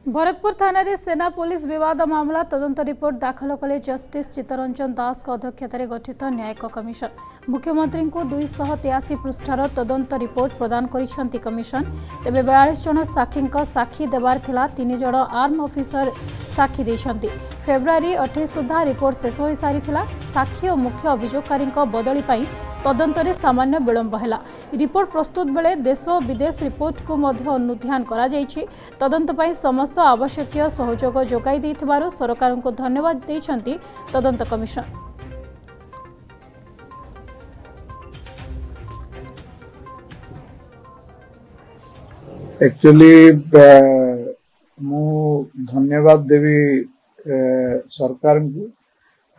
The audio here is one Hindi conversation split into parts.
भरतपुर थाना रे सेना पुलिस विवाद मामला तदंत रिपोर्ट दाखल कले जस्टिस चित्तरंजन दास अध्यक्षतार गठित न्यायिक कमिशन। मुख्यमंत्री को 283 पृष्ठार तदंत रिपोर्ट प्रदान करिसेंती कमिशन। तेबे 42 जन साक्षी साक्षी देवार थिला 3 जन आर्म ऑफिसर साक्षी देछंती। फेब्रुआरी 28 सुधा रिपोर्ट शेष हो सारी थिला। साक्षी और मुख्य अभियोगकारी बदली पाई तदंतरे सामान्य विलंब है। रिपोर्ट प्रस्तुत बेले देश और विदेश रिपोर्ट को मध्य अनुध्यान करा जायछि। तदंत पाई समस्त आवश्यक सहयोग जोगाई देथिबारु सरकार को धन्यवाद देछंती तदंत कमिशन। एक्चुअली मु धन्यवाद देवी सरकार को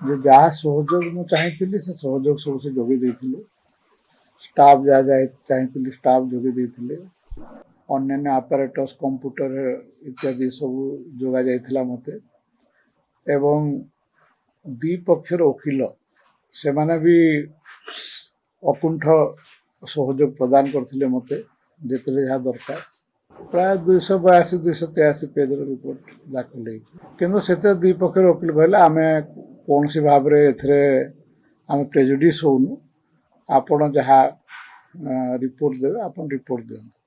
जे जहाँ सहयोग मुझे चाहिए से सहयोग सब से जोगे देथिले। स्टाफ जहाँ जाए चाहिए स्टाफ जोगे देथिले। अन्य आपरेटस कंप्यूटर इत्यादि सब जोगा जाइथिला मते। एवं दी पक्षर वकील से माने भी अकुंठ सहयोग प्रदान करथिले मते जेतले जहाँ दरकार। प्राय 282-283 पेज रिपोर्ट दाखल किंतु से द्विपक्षर वकील कहले आम कौन सी भाव आम प्रेजुडिस होनु। आपण जहाँ रिपोर्ट देवे आपण रिपोर्ट दियंतु।